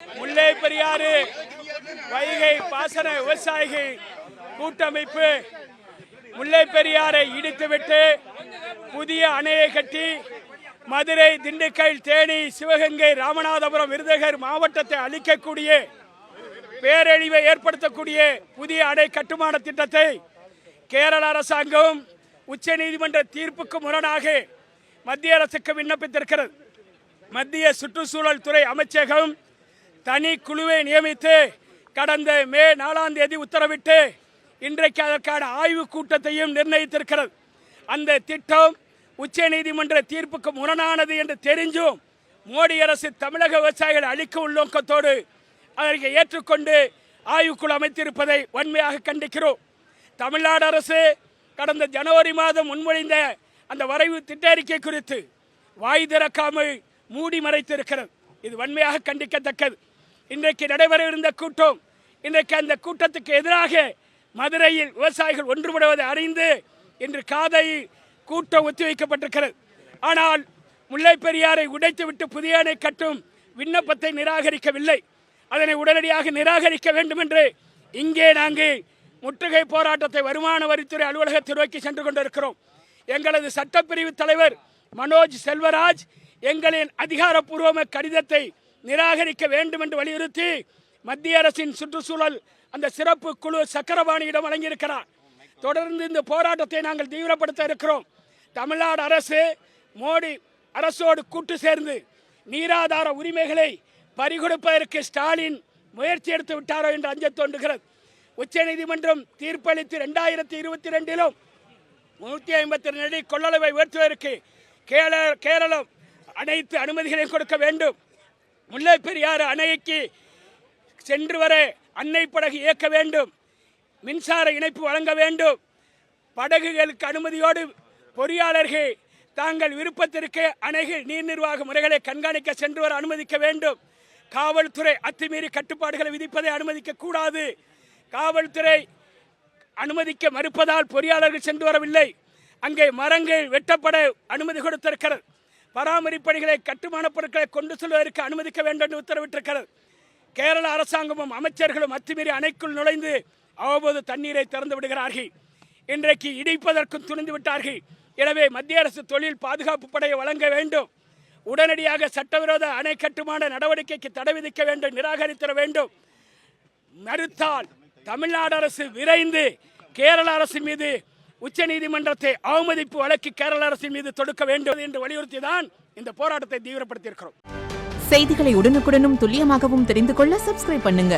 முல்லை பெரியாறு வைகை பாசன விவசாயிகள் கூட்டமைப்பு முல்லை பெரியாரை இடித்துவிட்டு புதிய அணையை கட்டி மதுரை, திண்டுக்கல், தேனி, சிவகங்கை, ராமநாதபுரம், விருதுநகர் மாவட்டத்தை அழிக்கக்கூடிய பேரழிவை ஏற்படுத்தக்கூடிய புதிய அணை கட்டுமான திட்டத்தை கேரள அரசாங்கம் உச்சநீதிமன்ற தீர்ப்புக்கு முரணாக மத்திய அரசுக்கு விண்ணப்பித்திருக்கிறது. மத்திய சுற்றுச்சூழல் துறை அமைச்சகம் தனி குழுவை நியமித்து கடந்த மே 4ஆம் தேதி உத்தரவிட்டு இன்றைக்கு அதற்கான ஆய்வு கூட்டத்தையும் நிர்ணயித்திருக்கிறது. அந்த திட்டம் உச்சநீதிமன்ற தீர்ப்புக்கு முரணானது என்று தெரிஞ்சும் மோடி அரசு தமிழக விவசாயிகளை அழிக்கும் உள்நோக்கத்தோடு அதற்கு ஏற்றுக்கொண்டு ஆய்வுக்குழு அமைத்திருப்பதை வன்மையாக கண்டிக்கிறோம். தமிழ்நாடு அரசு கடந்த ஜனவரி மாதம் முன்மொழிந்த அந்த வரைவு திட்ட அறிக்கை குறித்து வாய் திறக்காமல் மூடி மறைத்திருக்கிறது. இது வன்மையாக கண்டிக்கத்தக்கது. இன்றைக்கு நடைபெற இருந்த கூட்டம், இன்றைக்கு அந்த கூட்டத்துக்கு எதிராக மதுரையில் விவசாயிகள் ஒன்றுபடுவதை அறிந்து இன்று காலையில் கூட்டம் ஒத்திவைக்கப்பட்டிருக்கிறது. ஆனால் முல்லை பெரியாரை உடைத்துவிட்டு புதிய அணை கட்டும் விண்ணப்பத்தை நிராகரிக்கவில்லை. அதனை உடனடியாக நிராகரிக்க வேண்டும் என்று இங்கே நாங்கள் முற்றுகை போராட்டத்தை வருமான வரித்துறை அலுவலகத்தை நோக்கி சென்று கொண்டிருக்கிறோம். எங்களது சட்டப்பிரிவு தலைவர் மனோஜ் செல்வராஜ் எங்களின் அதிகாரப்பூர்வ கடிதத்தை நிராகரிக்க வேண்டும் என்று வலியுறுத்தி மத்திய அரசின் சுற்றுச்சூழல் அந்த சிறப்பு குழு சக்கரபாணியிடம் வழங்கியிருக்கிறார். தொடர்ந்து இந்த போராட்டத்தை நாங்கள் தீவிரப்படுத்த இருக்கிறோம். தமிழ்நாடு அரசு மோடி அரசோடு கூட்டு சேர்ந்து நீராதார உரிமைகளை பறிகொடுப்பதற்கு ஸ்டாலின் முயற்சி எடுத்து விட்டாரோ என்று அஞ்ச தோன்றுகிறது. உச்சநீதிமன்றம் தீர்ப்பளித்து 2022 152 அடி கொள்ளளவை உயர்த்துவதற்கு கேரளம் அனைத்து அனுமதிகளையும் கொடுக்க வேண்டும். முல்லை பெரியாறு அணைக்கு சென்று வர அன்னை படகு இயக்க வேண்டும். மின்சார இணைப்பு வழங்க வேண்டும். படகுகளுக்கு அனுமதியோடு பொறியாளர்கள் தாங்கள் விருப்பத்திற்கு அணைகள் நீர் நிர்வாக முறைகளை கண்காணிக்க சென்று வர அனுமதிக்க வேண்டும். காவல்துறை அத்துமீறி கட்டுப்பாடுகளை விதிப்பதை அனுமதிக்க கூடாது. காவல்துறை அனுமதிக்க மறுப்பதால் பொறியாளர்கள் சென்று வரவில்லை. அங்கே மரங்கள் வெட்டப்பட அனுமதி கொடுத்திருக்கிறது. பராமரிப்பணிகளை கட்டுமான பொருட்களை கொண்டு செல்வதற்கு அனுமதிக்க வேண்டும் என்று உத்தரவிட்டிருக்கிறது. கேரள அரசாங்கமும் அமைச்சர்களும் அத்துமீறி அணைக்குள் நுழைந்து அவ்வப்போது தண்ணீரை திறந்து விடுகிறார்கள். இன்றைக்கு இடிப்பதற்கும் துணிந்து விட்டார்கள். எனவே மத்திய அரசு தொழில் பாதுகாப்பு படையை வழங்க வேண்டும். உடனடியாக சட்டவிரோத அணை கட்டுமான நடவடிக்கைக்கு தடை விதிக்க வேண்டும், நிராகரித்திட வேண்டும். மறுத்தால் தமிழ்நாடு அரசு விரைந்து கேரள அரசின் மீது உச்சநீதிமன்றத்தை அவமதிப்பு வழக்கு கேரள அரசின் மீது தொடுக்க வேண்டும் என்று வலியுறுத்தி தான் இந்த போராட்டத்தை தீவிரப்படுத்தி இருக்கிறோம். செய்திகளை உடனுக்குடனும் துல்லியமாகவும் தெரிந்து கொள்ள சப்ஸ்கிரைப் பண்ணுங்க.